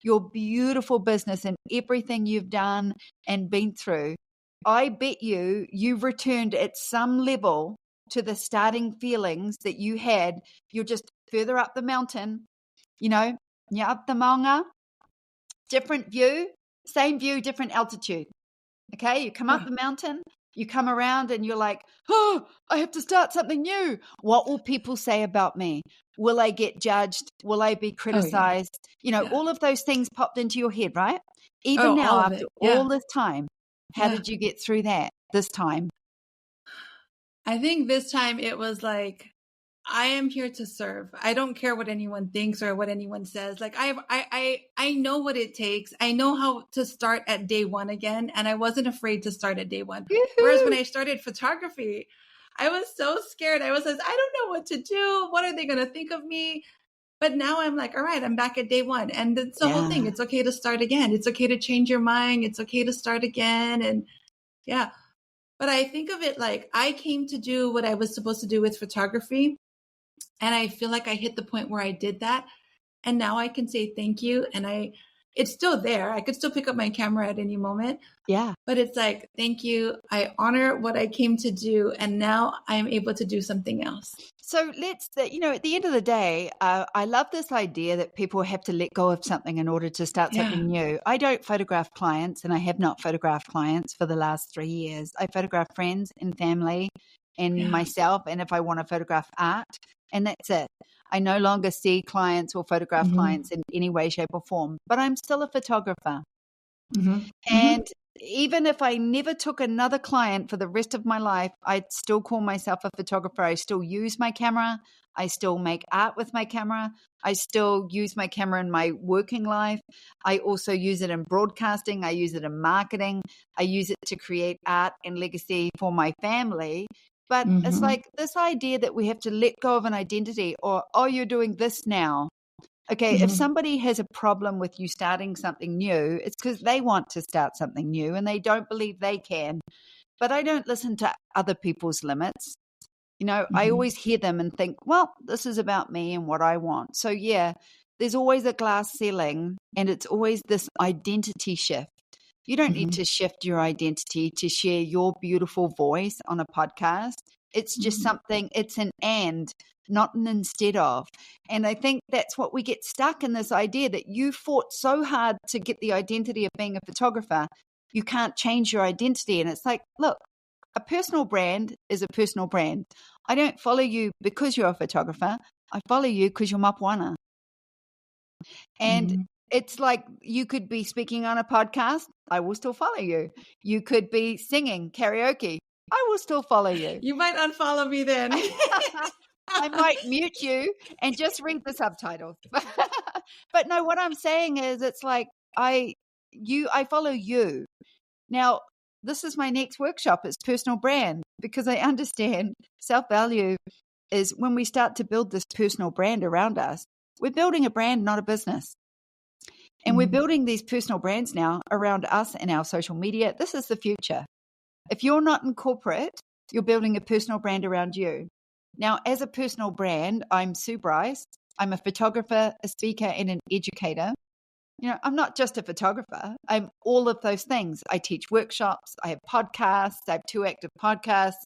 your beautiful business and everything you've done and been through, I bet you've returned at some level to the starting feelings that you had. You're just further up the mountain, you're up the maunga, different view, same view, different altitude. Okay, you come up the mountain, you come around and you're like, oh, I have to start something new. What will people say about me? Will I get judged? Will I be criticized? All of those things popped into your head, right? Even now, after all this time, how did you get through that this time? I think this time it was like, I am here to serve. I don't care what anyone thinks or what anyone says. Like I know what it takes. I know how to start at day one again. And I wasn't afraid to start at day one. Yoo-hoo. Whereas when I started photography, I was so scared. I don't know what to do. What are they going to think of me? But now I'm like, all right, I'm back at day one. And it's the whole thing. It's okay to start again. It's okay to change your mind. It's okay to start again. And but I think of it like I came to do what I was supposed to do with photography. And I feel like I hit the point where I did that. And now I can say thank you. And it's still there. I could still pick up my camera at any moment. Yeah. But it's like, thank you. I honor what I came to do. And now I am able to do something else. So at the end of the day, I love this idea that people have to let go of something in order to start something new. I don't photograph clients, and I have not photographed clients for the last 3 years. I photograph friends and family and myself, and if I want to photograph art, and that's it. I no longer see clients or photograph clients in any way, shape, or form, but I'm still a photographer. And even if I never took another client for the rest of my life, I'd still call myself a photographer. I still use my camera. I still make art with my camera. I still use my camera in my working life. I also use it in broadcasting. I use it in marketing. I use it to create art and legacy for my family. But it's like this idea that we have to let go of an identity, or, oh, you're doing this now. Okay, if somebody has a problem with you starting something new, it's because they want to start something new and they don't believe they can. But I don't listen to other people's limits. I always hear them and think, well, this is about me and what I want. So, yeah, there's always a glass ceiling, and it's always this identity shift. You don't need to shift your identity to share your beautiful voice on a podcast. It's just something, it's an and, not an instead of. And I think that's what we get stuck in, this idea that you fought so hard to get the identity of being a photographer. You can't change your identity. And it's like, look, a personal brand is a personal brand. I don't follow you because you're a photographer. I follow you because you're Mapuana. And it's like, you could be speaking on a podcast. I will still follow you. You could be singing karaoke. I will still follow you. You might unfollow me then. I might mute you and just read the subtitles. But no, what I'm saying is, it's like, I follow you. Now, this is my next workshop. It's personal brand, because I understand self-value is when we start to build this personal brand around us. We're building a brand, not a business. And we're building these personal brands now around us and our social media. This is the future. If you're not in corporate, you're building a personal brand around you. Now, as a personal brand, I'm Sue Bryce. I'm a photographer, a speaker, and an educator. I'm not just a photographer. I'm all of those things. I teach workshops. I have podcasts. I have 2 active podcasts.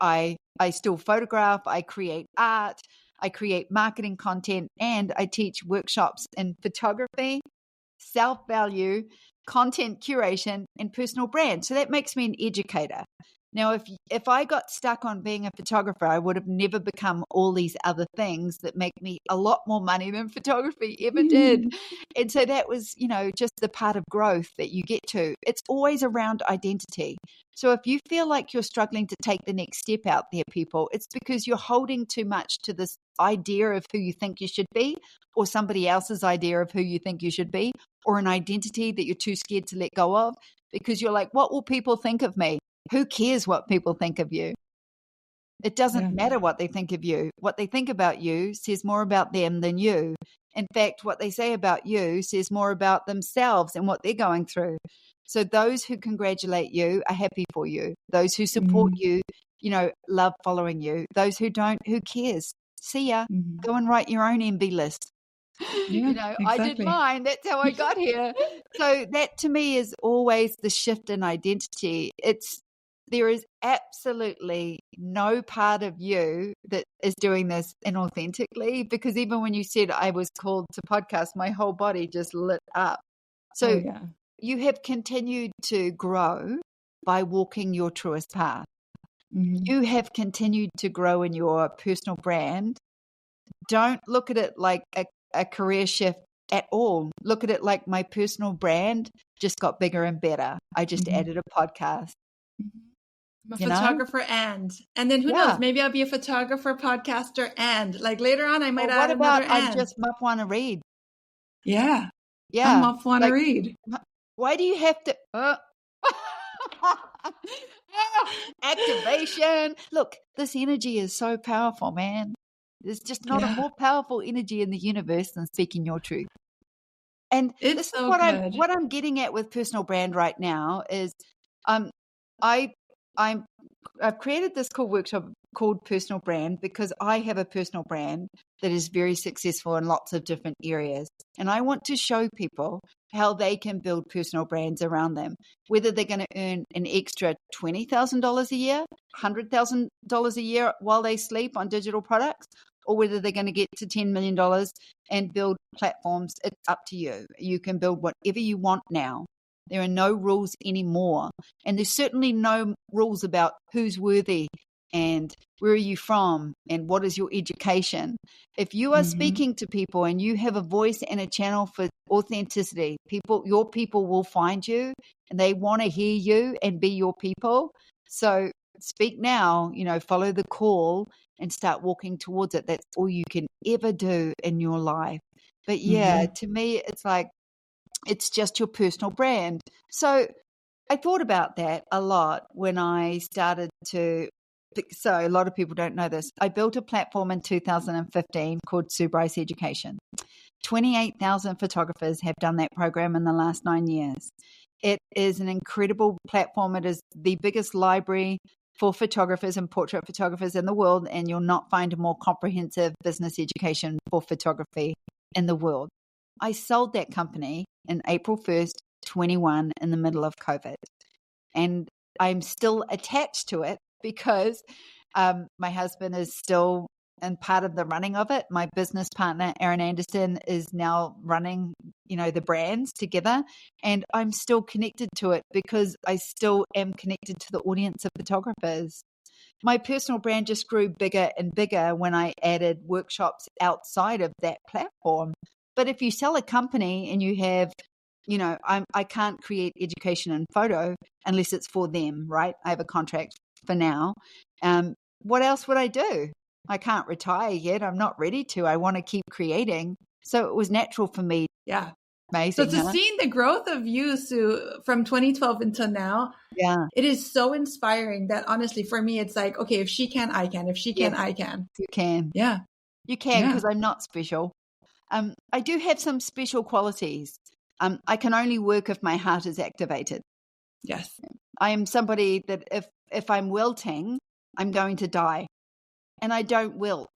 I still photograph. I create art. I create marketing content, and I teach workshops in photography, self-value, content curation, and personal brand. So that makes me an educator. Now, if I got stuck on being a photographer, I would have never become all these other things that make me a lot more money than photography ever did. And so that was, just the part of growth that you get to. It's always around identity. So if you feel like you're struggling to take the next step out there, people, it's because you're holding too much to this idea of who you think you should be, or somebody else's idea of who you think you should be, or an identity that you're too scared to let go of, because you're like, what will people think of me? Who cares what people think of you? It doesn't matter what they think of you. What they think about you says more about them than you. In fact, what they say about you says more about themselves and what they're going through. So those who congratulate you are happy for you. Those who support you, love following you. Those who don't, who cares? See ya. Go and write your own MB list. Exactly. I did mine. That's how I got here. So that to me is always the shift in identity. There is absolutely no part of you that is doing this inauthentically, because even when you said I was called to podcast, my whole body just lit up. So you have continued to grow by walking your truest path. You have continued to grow in your personal brand. Don't look at it like a career shift at all. Look at it like my personal brand just got bigger and better. I just added a podcast. I'm a photographer and then who knows? Maybe I'll be a photographer, podcaster, and like later on I might add another and. I'm just Mapuana Reed. Yeah. I'm Mapuana Reed. Why do you have to activation? Look, this energy is so powerful, man. There's just not a more powerful energy in the universe than speaking your truth. And this is what I'm getting at with personal brand right now is I've created this cool workshop called Personal Brand because I have a personal brand that is very successful in lots of different areas. And I want to show people how they can build personal brands around them, whether they're going to earn an extra $20,000 a year, $100,000 a year while they sleep on digital products, or whether they're going to get to $10 million and build platforms. It's up to you. You can build whatever you want now. There are no rules anymore. And there's certainly no rules about who's worthy and where are you from and what is your education. If you are speaking to people and you have a voice and a channel for authenticity, your people will find you and they want to hear you and be your people. So speak now, follow the call and start walking towards it. That's all you can ever do in your life. But yeah, Mm-hmm. to me, it's like, it's just your personal brand. So I thought about that a lot when I started to. So a lot of people don't know this. I built a platform in 2015 called Bryce Education. 28,000 photographers have done that program in the last 9 years. It is an incredible platform. It is the biggest library for photographers and portrait photographers in the world, and you'll not find a more comprehensive business education for photography in the world. I sold that company in April 1st, 21, in the middle of COVID. And I'm still attached to it because my husband is still and part of the running of it. My business partner, Aaron Anderson, is now running, the brands together. And I'm still connected to it because I still am connected to the audience of photographers. My personal brand just grew bigger and bigger when I added workshops outside of that platform. But if you sell a company and you have, I can't create education and photo unless it's for them, right? I have a contract for now. What else would I do? I can't retire yet. I'm not ready to. I want to keep creating. So it was natural for me. Yeah. So Amazing, to huh? seeing the growth of you, Sue, from 2012 until now, Yeah. it is so inspiring that honestly, for me, it's like, okay, if she can, I can. If she can, Yes, I can. you can. Yeah. You can, Yeah. because I'm not special. I do have some special qualities. I can only work if my heart is activated. Yes. I am somebody that if I'm wilting, I'm going to die. And I don't wilt.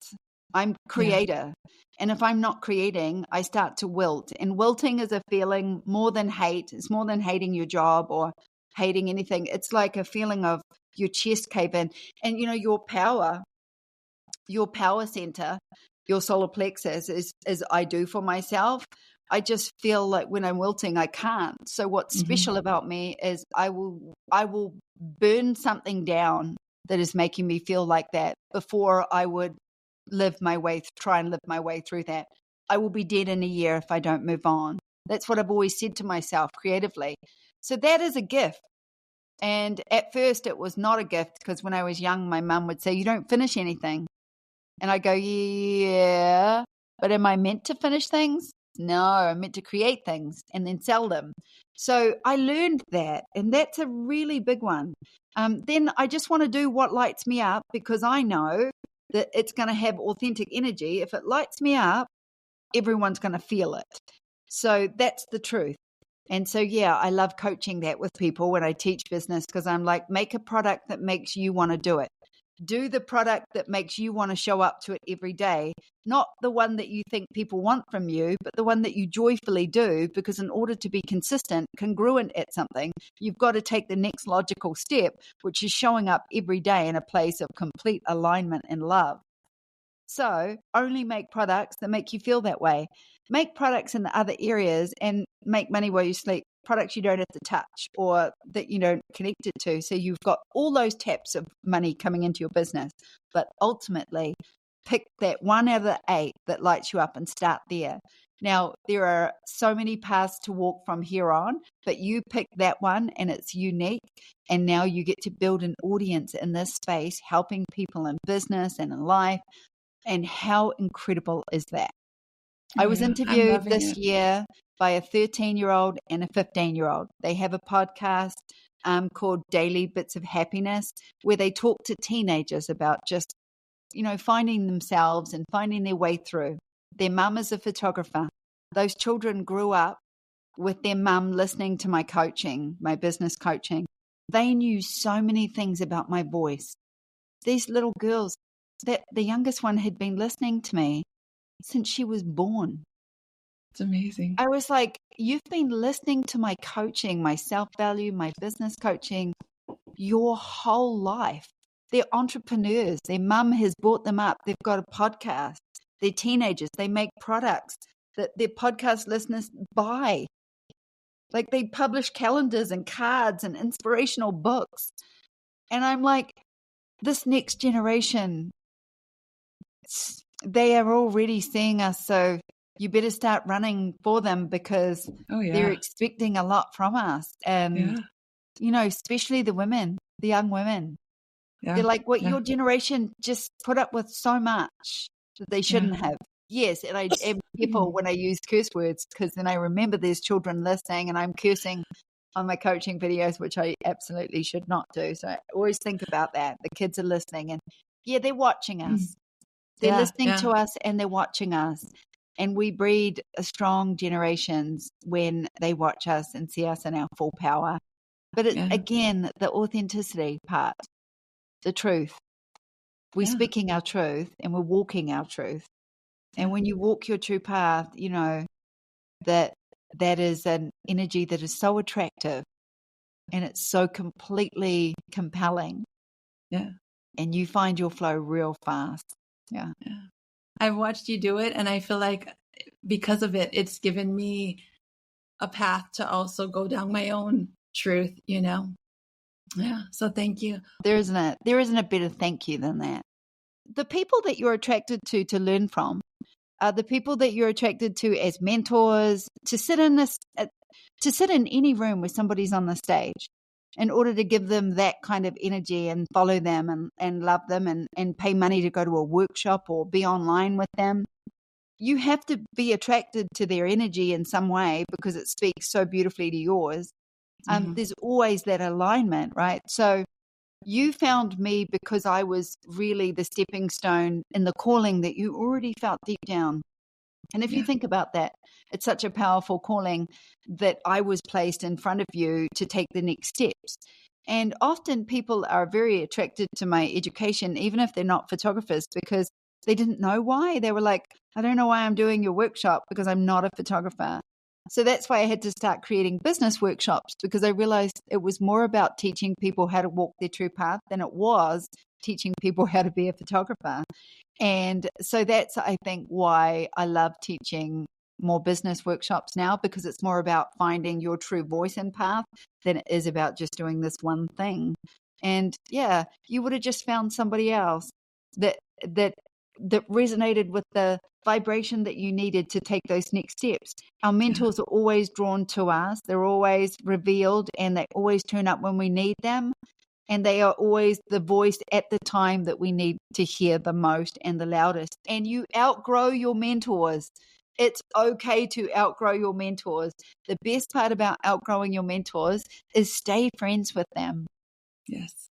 I'm Yeah. creator. And if I'm not creating, I start to wilt. And wilting is a feeling more than hate. It's more than hating your job or hating anything. It's like a feeling of your chest cave in. And your power center, your solar plexus is I do for myself. I just feel like when I'm wilting, I can't. So what's Mm-hmm. special about me is I will burn something down that is making me feel like that before I would try and live my way through that. I will be dead in a year if I don't move on. That's what I've always said to myself creatively. So that is a gift. And at first it was not a gift because when I was young, my mum would say, "You don't finish anything." And I go, "Yeah, but am I meant to finish things? No, I'm meant to create things and then sell them." So I learned that, and that's a really big one. Then I just want to do what lights me up because I know that it's going to have authentic energy. If it lights me up, everyone's going to feel it. So that's the truth. And so, yeah, I love coaching that with people when I teach business because I'm like, make a product that makes you want to do it. Do the product that makes you want to show up to it every day, not the one that you think people want from you, but the one that you joyfully do, because in order to be consistent, congruent at something, you've got to take the next logical step, which is showing up every day in a place of complete alignment and love. So only make products that make you feel that way. Make products in the other areas and make money while you sleep. Products you don't have to touch or that you don't connect it to. So you've got all those taps of money coming into your business. But ultimately, pick that one out of the 8 that lights you up and start there. Now, there are so many paths to walk from here on, but you pick that one and it's unique. And now you get to build an audience in this space, helping people in business and in life. And how incredible is that? Oh I was yeah. I'm interviewed loving this it. year by a 13-year-old and a 15-year-old. They have a podcast called Daily Bits of Happiness, where they talk to teenagers about just, finding themselves and finding their way through. Their mum is a photographer. Those children grew up with their mum listening to my coaching, my business coaching. They knew so many things about my voice. These little girls, that the youngest one had been listening to me since she was born. It's amazing. I was like, you've been listening to my coaching, my self-value, my business coaching your whole life. They're entrepreneurs. Their mum has brought them up. They've got a podcast. They're teenagers. They make products that their podcast listeners buy. Like they publish calendars and cards and inspirational books. And I'm like, this next generation, they are already seeing us. So you better start running for them because Oh they're yeah. expecting a lot from us. And, Yeah. especially the women, the young women. They're like, what Yeah. your generation just put up with so much that they shouldn't have. Yes, and I am careful when I use curse words because then I remember there's children listening and I'm cursing on my coaching videos, which I absolutely should not do. So I always think about that. The kids are listening and they're watching us. They're listening to us and they're watching us. And we breed strong generations when they watch us and see us in our full power. But again, the authenticity part, the truth. We're speaking our truth and we're walking our truth. And when you walk your true path, you know that is an energy that is so attractive and it's so completely compelling. Yeah. And you find your flow real fast. Yeah. I've watched you do it, and I feel like because of it, it's given me a path to also go down my own truth, you know? Yeah. So thank you. There isn't a better thank you than that. The people that you're attracted to learn from are the people that you're attracted to as mentors, to sit in any room where somebody's on the stage in order to give them that kind of energy and follow them and love them and pay money to go to a workshop or be online with them. You have to be attracted to their energy in some way because it speaks so beautifully to yours. There's always that alignment, right? So you found me because I was really the stepping stone in the calling that you already felt deep down. And if you think about that, it's such a powerful calling that I was placed in front of you to take the next steps. And often people are very attracted to my education, even if they're not photographers, because they didn't know why. They were like, I don't know why I'm doing your workshop because I'm not a photographer. So that's why I had to start creating business workshops, because I realized it was more about teaching people how to walk their true path than it was teaching people how to be a photographer. And so that's, I think, why I love teaching more business workshops now, because it's more about finding your true voice and path than it is about just doing this one thing. And you would have just found somebody else that resonated with the vibration that you needed to take those next steps. Our mentors are always drawn to us. They're always revealed and they always turn up when we need them. And they are always the voice at the time that we need to hear the most and the loudest. And you outgrow your mentors. It's okay to outgrow your mentors. The best part about outgrowing your mentors is stay friends with them. Yes.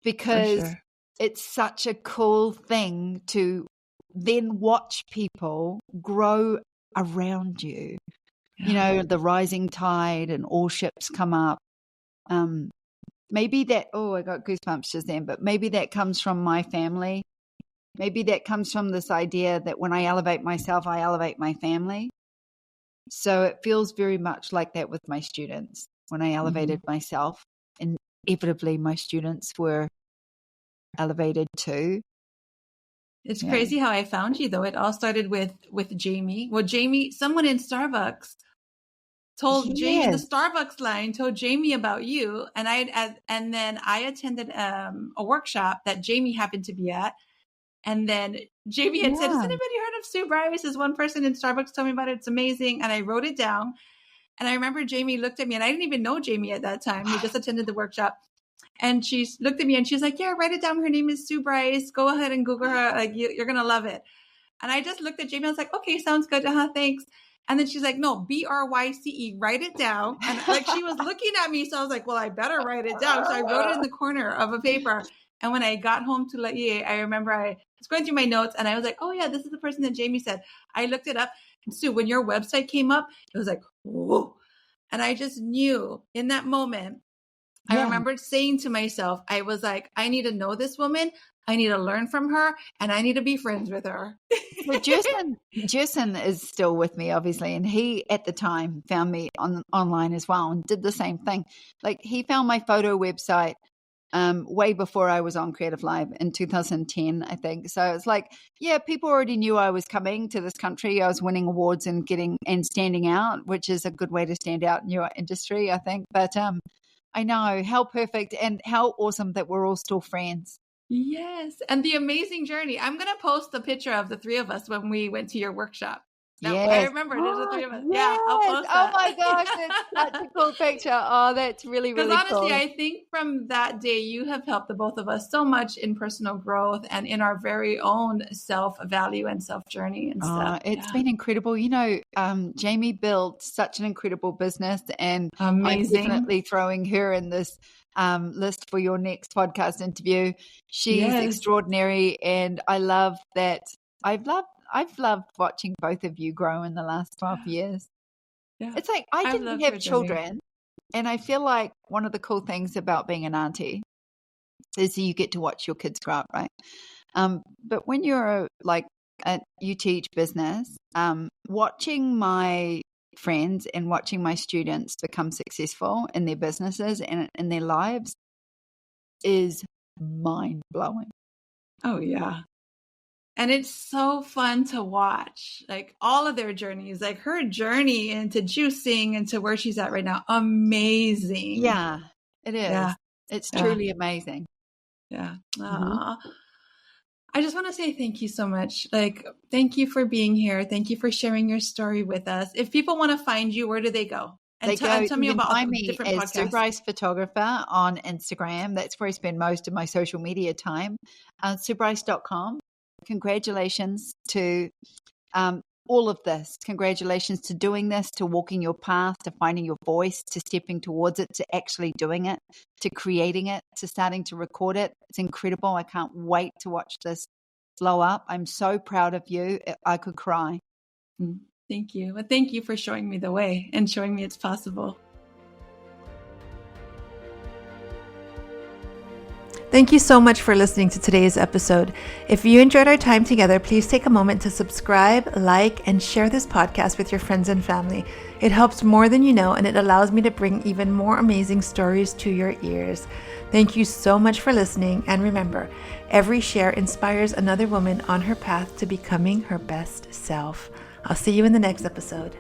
Because it's such a cool thing to then watch people grow around you. You know, the rising tide and all ships come up. Maybe that, I got goosebumps just then, but maybe that comes from my family. Maybe that comes from this idea that when I elevate myself, I elevate my family. So it feels very much like that with my students. When I elevated myself, inevitably my students were elevated too. It's crazy how I found you, though. It all started with Jamie. Well, Jamie, someone in Starbucks told Jamie, the Starbucks line told Jamie about you, and then I attended a workshop that Jamie happened to be at, and then Jamie had said, "Has anybody heard of Sue Bryce? This one person in Starbucks told me about it. It's amazing," and I wrote it down. And I remember Jamie looked at me, and I didn't even know Jamie at that time. We just attended the workshop. And she looked at me and she's like, "Yeah, write it down. Her name is Sue Bryce. Go ahead and Google her. Like, you're going to love it." And I just looked at Jamie. I was like, "Okay, sounds good. Thanks." And then she's like, "No, Bryce, write it down." And like, she was looking at me. So I was like, "Well, I better write it down." So I wrote it in the corner of a paper. And when I got home to Laie, I remember I was going through my notes and I was like, "Oh yeah, this is the person that Jamie said." I looked it up. And Sue, when your website came up, it was like, whoa. And I just knew in that moment, I remember saying to myself, I was like, I need to know this woman. I need to learn from her and I need to be friends with her. Well, Jason is still with me, obviously. And he, at the time, found me online as well and did the same thing. Like, he found my photo website way before I was on Creative Live in 2010, I think. So it's like, people already knew I was coming to this country. I was winning awards and standing out, which is a good way to stand out in your industry, I think. But I know how perfect and how awesome that we're all still friends. Yes. And the amazing journey. I'm going to post a picture of the three of us when we went to your workshop. I Yes. remember there's the three of us. Yeah, I'll Yes. post Oh that. my gosh, that's such a cool picture. Oh, that's really, Because really honestly, cool. I think from that day, you have helped the both of us so much in personal growth and in our very own self-value and self-journey and stuff. It's Yeah. been incredible. Jamie built such an incredible business, and I'm Amazing. definitely throwing her in this list for your next podcast interview. She's Yes. extraordinary, and I love that. I've loved watching both of you grow in the last 12 years. Yeah. It's like I I've didn't loved have her journey. children, and I feel like one of the cool things about being an auntie is you get to watch your kids grow up, right? But when you teach business, watching my friends and watching my students become successful in their businesses and in their lives is mind blowing. Oh, yeah. And it's so fun to watch, like all of their journeys, like her journey into juicing and to where she's at right now. Amazing. Yeah, it is. Yeah. It's Yeah. truly amazing. Yeah. Mhm. I just want to say thank you so much. Like, thank you for being here. Thank you for sharing your story with us. If people want to find you, where do they go? And, They go, and tell me you can about all find the me different as Sue podcasts. Bryce Photographer on Instagram. That's where I spend most of my social media time. SueBryce.com. Congratulations to all of this. Congratulations to doing this, to walking your path, to finding your voice, to stepping towards it, to actually doing it, to creating it, to starting to record it. It's incredible. I can't wait to watch this blow up. I'm so proud of you. I could cry. Thank you. Well, thank you for showing me the way and showing me it's possible. Thank you so much for listening to today's episode. If you enjoyed our time together, please take a moment to subscribe, like, and share this podcast with your friends and family. It helps more than you know, and it allows me to bring even more amazing stories to your ears. Thank you so much for listening, and remember, every share inspires another woman on her path to becoming her best self. I'll see you in the next episode.